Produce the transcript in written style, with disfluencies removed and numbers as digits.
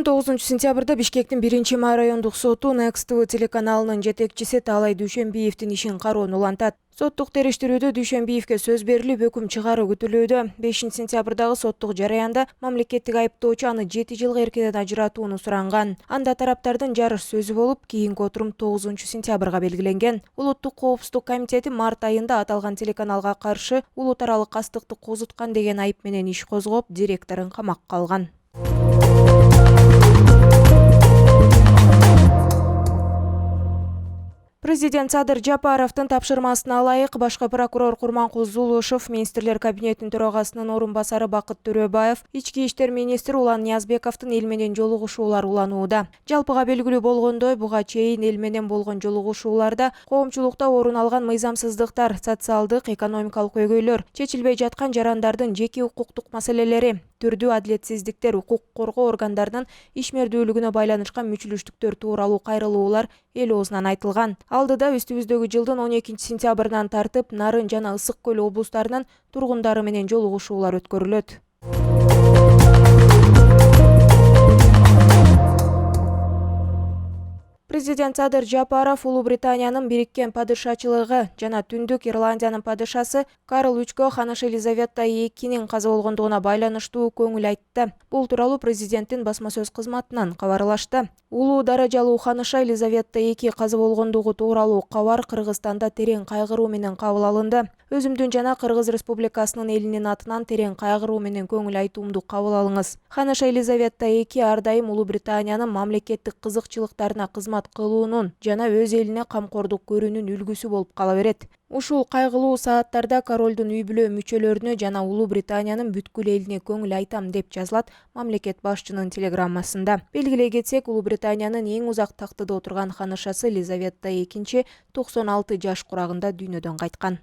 19-сентябрда Бишкектин 1 райондук соту Next TV телеканалынын жетекчиси Таалай Дүйшөнбиевдин ишин кароону улантат. Соттук териштирүүдө Дүйшөнбиевге сөз берилип, өкүм чыгаруу күтүлүүдө. 5-сентябрдагы соттук жараянда мамлекеттик айыптоочу аны 7 жылга эркинен ажыратууну суранган. Анда тараптардын жарыш сөзү болуп, кийинки отурум 9-сентябрга белгиленген. Улуттук коопсуздук комитети март айында аталган телеканалга каршы улут аралык кастыкты козуткан деген айып менен иш козгоп, директорун камакка алган. Президент Садыр Жапаровдун тапшырмасына ылайык башкы прокурор Курманкул Зулушев, министрлер кабинетинин төрагасынын орун басары Бакыт Төрөбаев, ички иштер министри Улан Ниязбековдун эл менен жолугушуулар уланууда. Жалпыга белгилүү болгондой, буга чейин эл менен болгон жолугушууларда коомчулукта орун алган мыйзамсыздыктар, социалдык, экономикалык көйгөйлөр, чечилбей жаткан жарандардын жеке укуктук маселелери, түрдүү адилетсиздиктер, укук коргоо органдарынын ишмердүүлүгүнө байланышкан мүчүлүштүктөр тууралуу кайрылуулар эл оозунан айтылган. Алдыда үстүбүздөгү жылдын 12-сентябрынан тартып Нарын жана Ысык көл облустарынын тургундары менен жолугушуулар өткөрүлөт. Президент Садыр Жапаров Улуу Британиянын Бириккен падышачылыгы жана Түндүк Ирландиянын падышасы Карл III ханыш Елизавета II каза болгондугуна байланыштуу көңүл айтты. Бул тууралуу президенттин басма сөз кызматынан кабарлашты. Улуу даражалуу ханыша Елизавета II каза болгондугу тууралуу кабар Кыргызстанда терең кайгыруу менен кабыл алынды. Өзүмдүн жана Кыргыз Республикасынын элинин атынан терең кайгыруу менен көңүл айтуумду кабыл алыңыз. Ханыша Елизавета II ар дайым Улуу Британиянын мамлекеттик кызыкчылыктарына кызмат кылуунун жана өз элине камкордук көрүүнүн үлгүсү болуп кала берет. Ушул кайгылуу сааттарда королдун үй бүлө мүчөлөрүнө жана Улуу Британиянын бүткүл элине көңүл айтам деп жазылат мамлекет башчынын телеграммасында. Белгилей кетсек, Улуу Британиянын эң узак тактыда отурган ханышасы Елизавета II 96 жаш курагында дүйнөдөн кайткан.